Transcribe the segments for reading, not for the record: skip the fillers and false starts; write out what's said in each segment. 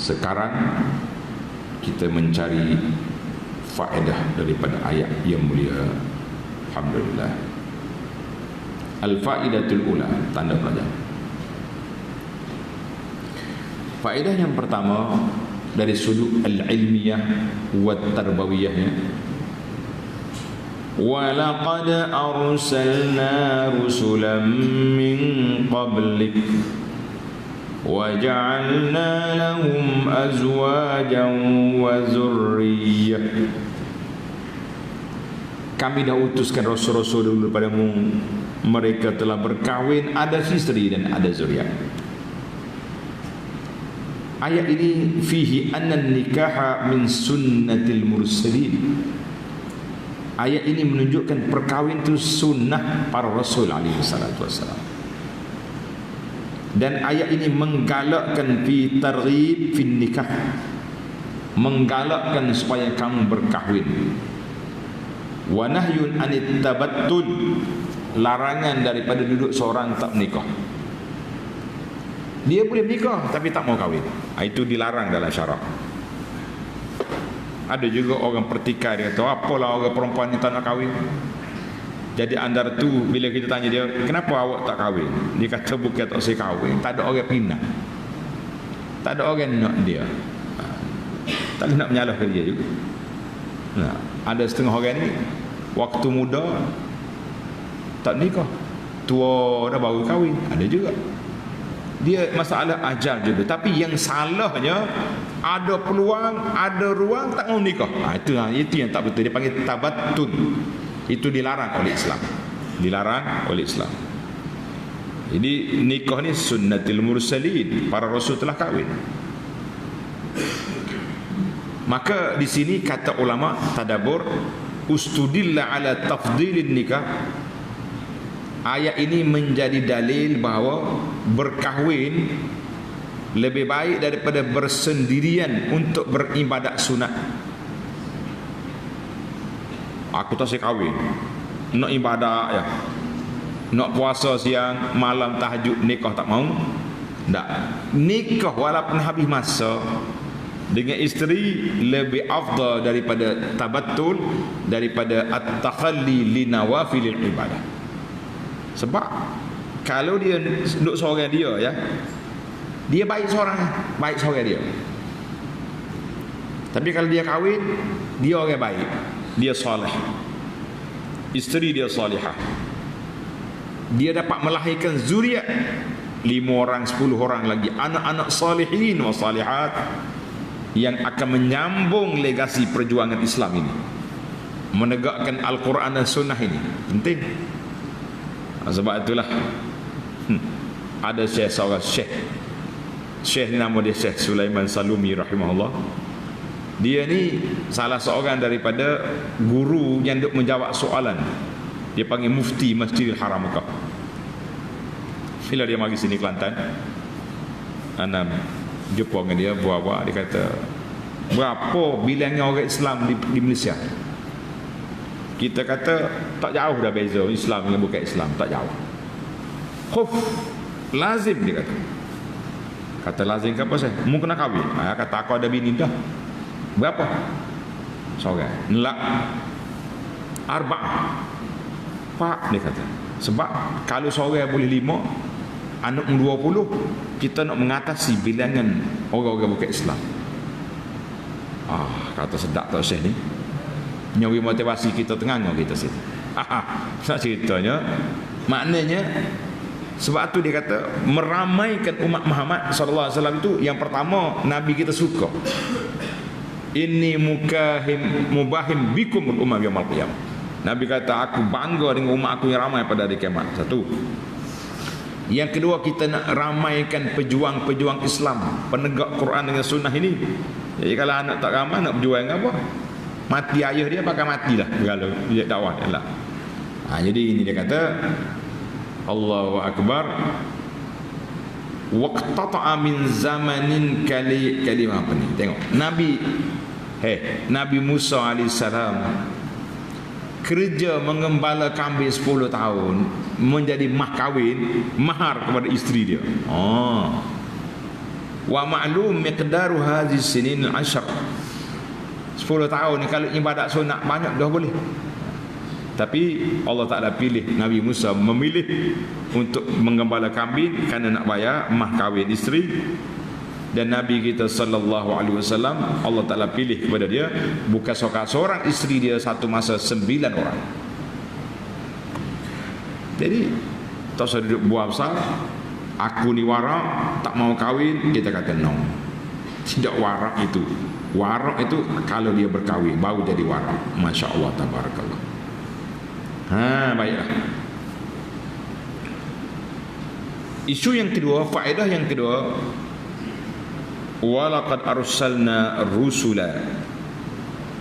Sekarang kita mencari faedah daripada ayat yang mulia. Alhamdulillah. Al-faidatul ula, tanda pelajaran. Faedah yang pertama dari sudut al-ilmiyah wa tarbawiyahnya. Wa laqad arsalna rusulan min qablik wa ja'alna lahum azwajan wa zurriyyah. Kami dah utuskan rasul-rasul dulu padamu, mereka telah berkahwin, ada isteri dan ada zuriat. Ayat ini fihi anna nikaha min sunnatil mursalin. Ayat ini menunjukkan perkahwin itu sunnah para rasul alaihi salatu wassalam. Dan ayat ini menggalakkan fi targhib fin nikah, menggalakkan supaya kamu berkahwin. Wa nahyun anit tabattul, larangan daripada duduk seorang tak menikah. Dia boleh menikah tapi tak mau kahwin, itu dilarang dalam syarak. Ada juga orang pertikaian, dia kata apalah orang perempuan ni tak nak kahwin. Jadi antara tu bila kita tanya dia, kenapa awak tak kahwin? Dia kata bukan tak saya kahwin, tak ada orang pindah, tak ada orang nak dia. Tak nak menyalahkan dia juga. Nah, ada setengah orang ni waktu muda tak nikah, tua dah baru kahwin, ada juga. Dia masalah ajal juga. Tapi yang salahnya, ada peluang, ada ruang, tak mau nikah. Itu yang tak betul. Dia panggil tabattul. Itu dilarang oleh Islam. Dilarang oleh Islam. Jadi nikah ni sunnatil mursalin, para rasul telah kahwin. Maka di sini kata ulama tadabbur, ustudilla ala tafdilin nikah. Ayat ini menjadi dalil bahawa berkahwin lebih baik daripada bersendirian untuk beribadat sunat. Aku tak saya kahwin, nak ibadat ya, nak puasa siang malam tahajud, nikah tak mau. Tak, nikah walaupun habis masa dengan isteri lebih afdal daripada tabattul, daripada at-takhalli li nawafilil ibadah. Sebab kalau dia duduk seorang dia ya, dia baik seorang dia. Tapi kalau dia kahwin, dia orang baik, dia soleh, isteri dia solihah, dia dapat melahirkan zuriat 5 orang, 10 orang lagi, anak-anak salihin wa salihat yang akan menyambung legasi perjuangan Islam ini, menegakkan Al-Quran dan Sunnah ini. Penting. Sebab itulah ada seorang Syekh ni nama dia Syekh Sulaiman Salumi rahimahullah. Dia ni salah seorang daripada guru yang duk menjawab soalan. Dia panggil mufti Masjidil Haram Mekah. Bila dia mari sini Kelantan, ana jumpa dengan dia, buat-buat, dia kata, berapa bilangnya orang Islam di Malaysia? Kita kata tak jauh dah beza Islam dengan bukan Islam, tak jauh. Khuf lazim, dia kata lazim ke apa saya? Mu kena kahwin. Kata aku ada bini dah. Berapa? Seorang. Nelak arba'. Pak, dia kata. Sebab kalau seorang boleh 5, anak 20, kita nak mengatasi bilangan orang-orang bukan Islam. Kata sedap tak Syekh ni. Nyawi motivasi kita tengah kita sini. Nak ceritanya, maknanya sebab tu dia kata meramaikan umat Muhammad sallallahu alaihi wasallam itu, yang pertama Nabi kita suka. Inni mubahim bikum ummah yaumil qiyamah. Nabi kata aku bangga dengan umat aku yang ramai pada hari kiamat. Satu. Yang kedua, kita nak ramaikan pejuang-pejuang Islam, penegak Quran dengan sunnah ini. Jadi kalau anak tak ramai, nak berjuang apa? Mati ayah dia, pakai matilah kalau dia dakwah dia lah. Jadi ini dia kata Allahu Akbar, waqtata'a min zamanin kalimah apa ni? Tengok Nabi Musa alaihissalam kerja mengembala kambing 10 tahun menjadi mahar kepada isteri dia. Wa ma'lum miqdaru hadhihi sinin al-ashr. 10 tahun ni kalau ibadat sunat banyak dah boleh. Tapi Allah Ta'ala pilih Nabi Musa, memilih untuk menggembala kambing kerana nak bayar mah kahwin isteri. Dan Nabi kita sallallahu alaihi wasallam, Allah Ta'ala pilih kepada dia bukan seorang isteri dia, satu masa 9 orang. Jadi tak usah duduk buat besar, aku ni warak, tak mau kahwin, kita kata no. Tidak warak itu. Warak itu kalau dia berkahwin baru jadi warak. Masya Allah, tabarakallah. Baiklah. Isu yang kedua, faedah yang kedua, walaqad arsalna rusula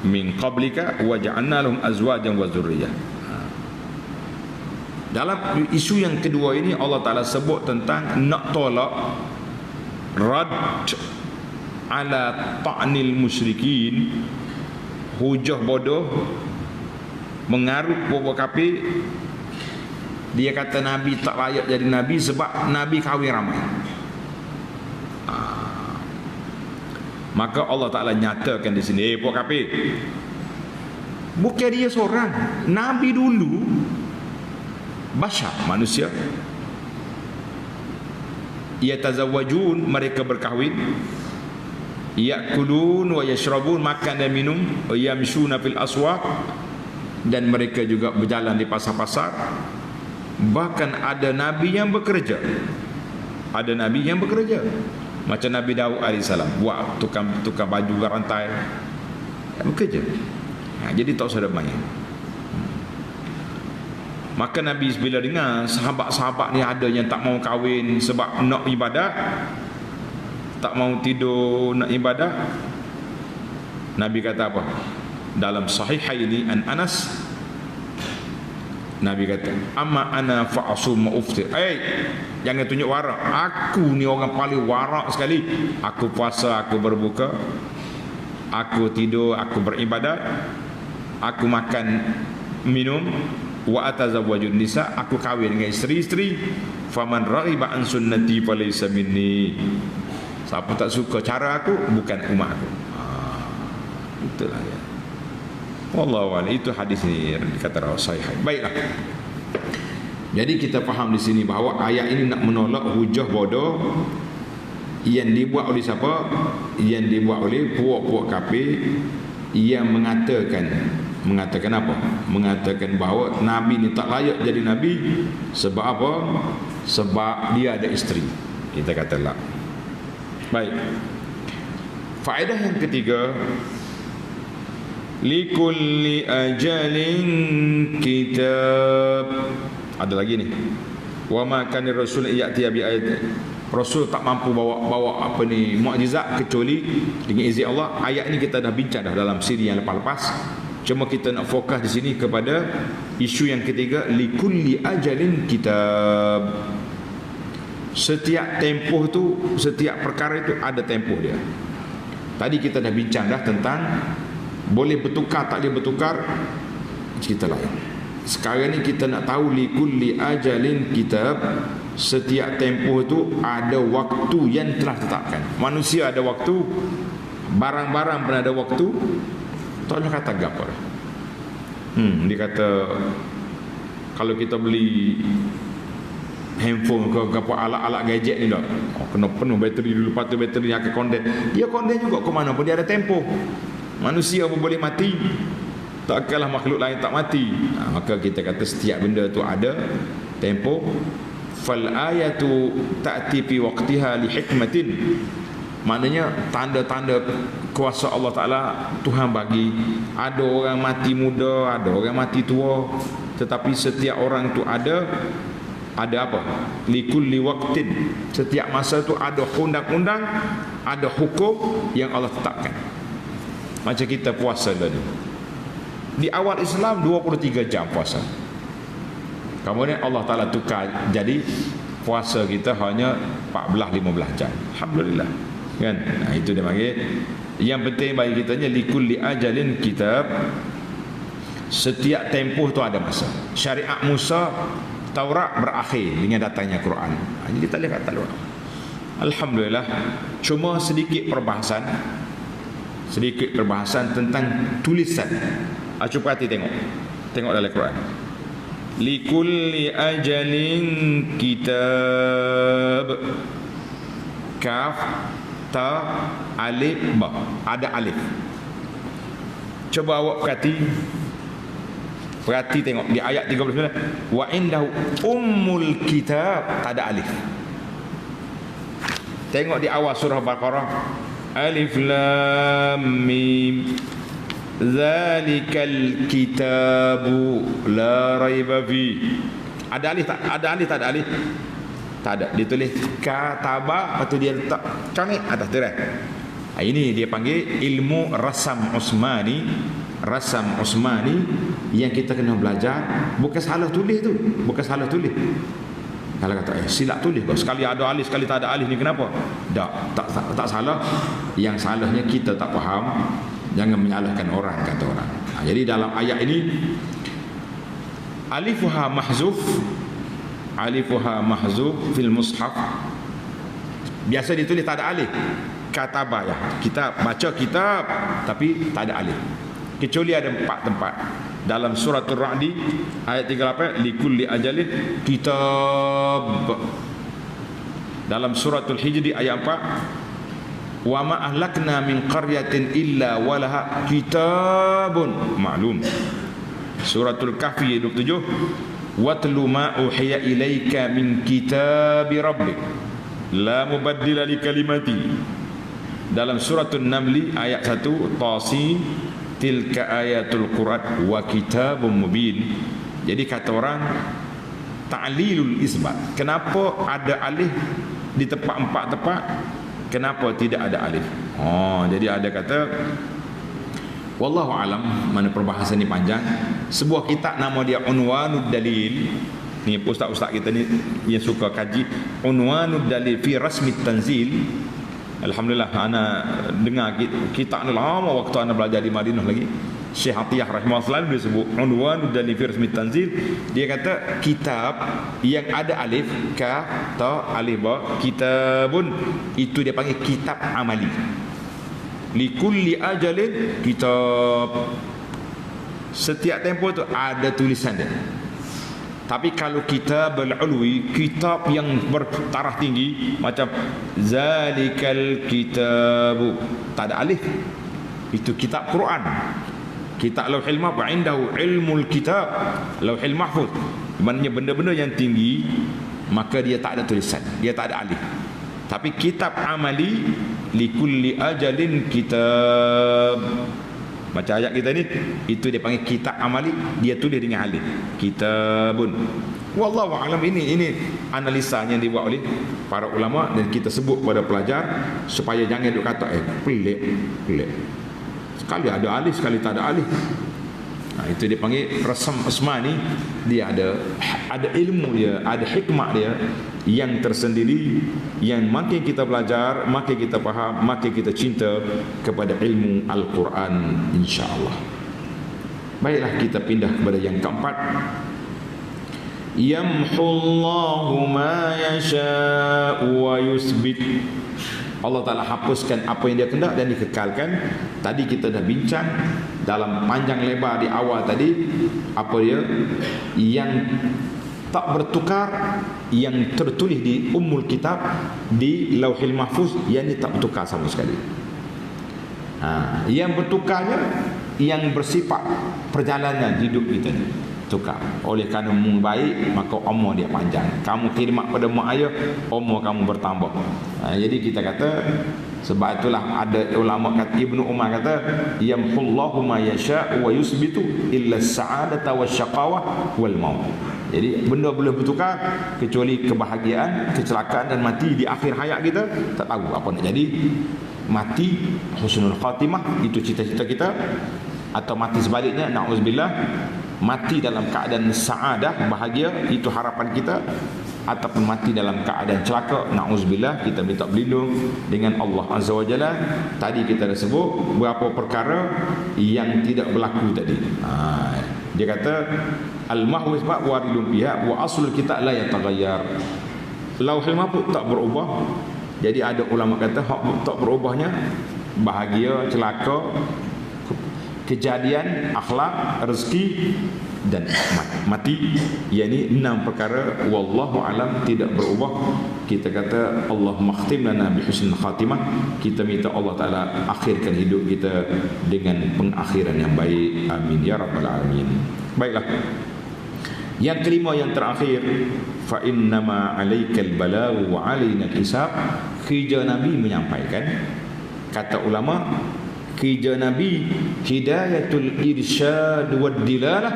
min qablika wa ja'alna lahum azwajan wa dzurriyyah. Dalam isu yang kedua ini Allah Ta'ala sebut tentang nak tolak rad ala ta'nil musyrikin, hujah bodoh, mengarut bobo kafir. Dia kata Nabi tak layak jadi Nabi sebab Nabi kahwin ramai. Maka Allah Ta'ala nyatakan di sini, bobo kafir, bukan dia seorang. Nabi dulu bashar, manusia, yatazawwajun, mereka berkahwin, yakulun wa yashrabun, makan dan minum, yamshuna fil aswaq, dan mereka juga berjalan di pasar-pasar. Bahkan ada nabi yang bekerja. Ada nabi yang bekerja. Macam Nabi Daud AS, buat tukang baju rantai, bekerja. Jadi tak usah ada main. Maka Nabi bila dengar sahabat-sahabat ni ada yang tak mau kahwin sebab nak ibadat, tak mau tidur nak ibadat, Nabi kata apa? Dalam Sahihaini an Anas, Nabi kata, amma ana fa'asum uftir. Jangan tunjuk warak. Aku ni orang paling warak sekali. Aku puasa, aku berbuka, aku tidur, aku beribadat, aku makan minum, wa atazawwajun nisa, aku kahwin dengan isteri-isteri. Faman raghiba an sunnati falaysa minni. Siapa tak suka cara aku, bukan umat aku. Itulah ya. Wallahu a'lam. Itu hadis ni dikata sahih. Baiklah. Jadi kita faham di sini bahawa ayat ini nak menolak hujah bodoh yang dibuat oleh siapa? Yang dibuat oleh puak-puak kafir yang mengatakan apa? Mengatakan bahawa Nabi ni tak layak jadi Nabi. Sebab apa? Sebab dia ada isteri. Kita kata lah. Baik. Faedah yang ketiga, likulli ajalin kitab. Ada lagi ni. Wa ma kana rasul ya'ti bi ayat. Rasul tak mampu bawa apa ni mukjizat kecuali dengan izin Allah. Ayat ni kita dah bincang dah dalam siri yang lepas-lepas. Cuma kita nak fokus di sini kepada isu yang ketiga, likulli ajalin kitab. Setiap tempoh tu, setiap perkara itu ada tempoh dia. Tadi kita dah bincang dah tentang boleh bertukar tak boleh bertukar, cerita lain. Sekarang ni kita nak tahu likulli ajalin kitab. Setiap tempoh tu ada waktu yang telah ditetapkan. Manusia ada waktu, barang-barang pun ada waktu. Tak boleh kata gapa. Dia kata kalau kita beli handphone ke apa alat-alat gadget ni dah, kena penuh bateri dulu, lepas tu bateri yang akan konden. Dia konden juga ke mana pun, dia ada tempoh. Manusia pun boleh mati, takkanlah makhluk lain tak mati. Maka kita kata setiap benda tu ada tempoh. Fal ayatu ta'ti fi waqtiha li hikmatin. Maknanya tanda-tanda kuasa Allah Ta'ala Tuhan bagi. Ada orang mati muda, ada orang mati tua, tetapi setiap orang tu ada apa? Likulli waqtin. Setiap masa tu ada undang-undang, ada hukum yang Allah tetapkan. Macam kita puasa tadi. Di awal Islam 23 jam puasa. Kemudian Allah Ta'ala tukar jadi puasa kita hanya 14-15 jam. Alhamdulillah. Kan? Itu dia panggil. Yang penting bagi kitanya likulli ajalin kitab. Setiap tempoh tu ada masa. Syariat Musa, Taurat berakhir dengan datangnya Quran. Jadi tak boleh kata luar. Alhamdulillah. Cuma sedikit perbahasan tentang tulisan. Cuba hati tengok dalam Quran. Likulli ajalin kitab. Kaf, ta, alif, ba. Ada alif. Coba awak perhati tengok di ayat 39. Wa indahu ummul kitab, tak ada alif. Tengok di awal surah Baqarah. Alif lam mim. Zalikal kitabu la raiba fi. Ada alif tak? Ada alif tak ada alif? Tak ada. Dia tulis kataba, lepas tu dia letak cangik atas tu dah. Ini dia panggil ilmu rasam Usmani. Rasam Usmani yang kita kena belajar. Bukan salah tulis tu, bukan salah tulis. Kalau kata silap tulis kok, sekali ada alif sekali tak ada alif ni kenapa? Tak salah. Yang salahnya kita tak faham. Jangan menyalahkan orang, kata orang. Jadi dalam ayat ini alifuha mahzuf fil mushaf. Biasa ditulis tak ada alif. Kataba ya, kita baca kitab tapi tak ada alif. Kecuali ada 4 tempat. Dalam suratul Ra'di ayat 38, likulli ajalin kitab. Dalam suratul Hijri ayat 4, wa ma ahlakna min qaryatin illa walaha kitabun ma'lum. Suratul Kahfi 27, watlu ma uhiya ilaika min kitabi rabbik la mubaddila li kalimati. Dalam suratul Namli ayat 1, Tasin, tilka ayatul Quran wa kitabun mubin. Jadi kata orang ta'lilul isbat. Kenapa ada alif di tempat 4 tempat? Kenapa tidak ada alif? Jadi ada kata wallahu alam, mana perbahasan ni panjang. Sebuah kitab nama dia Unwanud Dalil. Ni ustaz-ustaz kita ni yang suka kaji Unwanud Dalil fi Rasmit Tanzil. Alhamdulillah, ana dengar kitab ni lama waktu ana belajar di Madinah lagi. Syekh Atiyah rahimahullah selalu dia sebut Unwanud Dalil fi Rasmit Tanzil. Dia kata kitab yang ada alif, ka, ta, alif, ba, kitabun, itu dia panggil kitab amali. Likulli ajalin kitab. Setiap tempoh tu ada tulisan dia. Tapi kalau kitab al-ulwi, kitab yang bertaraf tinggi, macam zalikal kitabu, tak ada alif. Itu kitab Quran. Kitab Lauhil Mahfuz, indahu ilmul kitab, Lauhil Mahfuz. Maknanya benda-benda yang tinggi, maka dia tak ada tulisan, dia tak ada alif. Tapi kitab amali, likulli ajalin kitab. Macam ayat kita ni, itu dia panggil kitab amali, dia tulis dengan alif, kitabun. Wallahu a'lam. Ini analisa yang dibuat oleh para ulama dan kita sebut kepada pelajar supaya jangan duk kata pelik. Sekali ada alif, sekali tak ada alif. Itu dia panggil rasam Usmani. Dia ada ilmu dia, ada hikmah dia yang tersendiri, yang makin kita belajar, makin kita faham, makin kita cinta kepada ilmu Al-Quran, insya-Allah. Baiklah, kita pindah kepada yang keempat. Yamhullahu ma yasha'u wa yusbit. Allah Ta'ala hapuskan apa yang dia kehendak dan dikekalkan. Tadi kita dah bincang dalam panjang lebar di awal tadi, apa dia yang tak bertukar, yang tertulis di Ummul Kitab, di Lauhil Mahfuz, yang ini tak bertukar sama sekali. Yang bertukarnya yang bersifat perjalanan hidup kita ni tukar. Oleh kerana mu baik, maka umur dia panjang. Kamu khidmat pada mak ayah, umur kamu bertambah. Jadi kita kata, sebab itulah ada ulama kata, Ibnu Umar kata, yamhullahu ma yasha' wa yusbitu illa as-sa'adata wasyaqawah wal maut. Jadi benda boleh bertukar kecuali kebahagiaan, kecelakaan dan mati di akhir hayat kita. Tak tahu apa nak jadi. Mati husnul khatimah, itu cita-cita kita, atau mati sebaliknya, na'udzubillah, mati dalam keadaan sa'adah, bahagia, itu harapan kita, ataupun mati dalam keadaan celaka, na'udzubillah, kita minta berlindung dengan Allah Azza wa Jalla. Tadi kita dah sebut beberapa perkara yang tidak berlaku tadi. Dia kata al-mahwu isbat waridun biha wa aslul kitab la yataghayyar. Lauhul Mahfuz tak berubah, Jadi ada ulama kata hak tak berubahnya bahagia, celaka, kejadian, akhlak, rezeki dan mati. Yani 6 perkara wallahu alam tidak berubah. Kita kata Allahumma khtim lana bi husnil khatimah. Kita minta Allah Taala akhirkan hidup kita dengan pengakhiran yang baik. Amin ya rabbal alamin. Baiklah. Yang kelima, yang terakhir, fa innama 'alaikal balagh wa 'alaina hisab. Kerja Nabi menyampaikan, kata ulama, kerja Nabi hidayatul irsyad wad dilalah,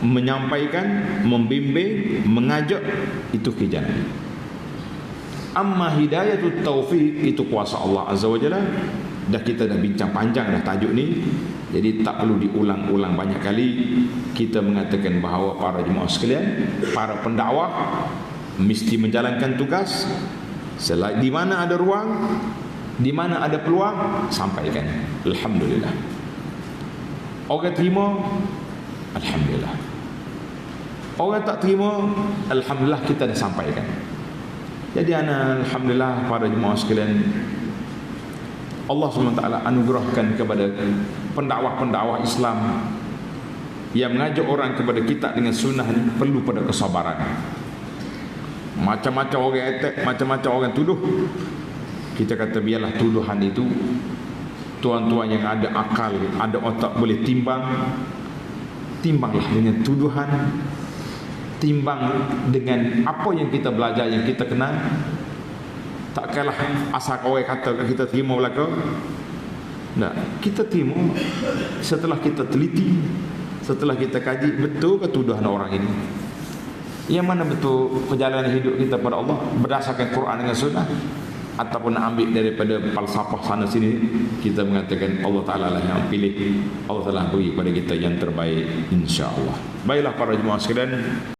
menyampaikan, membimbing, mengajak, itu kerja Nabi. Amma hidayatul taufiq, itu kuasa Allah Azza wa Jalla. Dah kita dah bincang panjang dah tajuk ni, jadi tak perlu diulang-ulang banyak kali. Kita mengatakan bahawa para jemaah sekalian, para pendakwah mesti menjalankan tugas. Di mana ada ruang, di mana ada peluang, sampaikan. Alhamdulillah. Orang terima, alhamdulillah. Orang tak terima, alhamdulillah kita dah sampaikan. Jadi alhamdulillah para jemaah sekalian, Allah SWT anugerahkan kepada pendakwah-pendakwah Islam yang mengajak orang kepada kita dengan sunnah ini perlu pada kesabaran. Macam-macam orang attack, macam-macam orang tuduh, kita kata biarlah tuduhan itu. Tuan-tuan yang ada akal, ada otak, boleh timbang, timbanglah dengan tuduhan, timbang dengan apa yang kita belajar, yang kita kenal. Takkanlah asal orang kata kita terima belaka. Tak, kita terima setelah kita teliti, setelah kita kaji betul ke tuduhan orang ini, yang mana betul perjalanan hidup kita pada Allah berdasarkan Quran dengan sunnah, ataupun nak ambil daripada falsafah sana sini. Kita mengatakan Allah Ta'ala lah yang pilih, Allah Ta'ala beri kepada kita yang terbaik, insya-Allah. Baiklah para jemaah sekalian,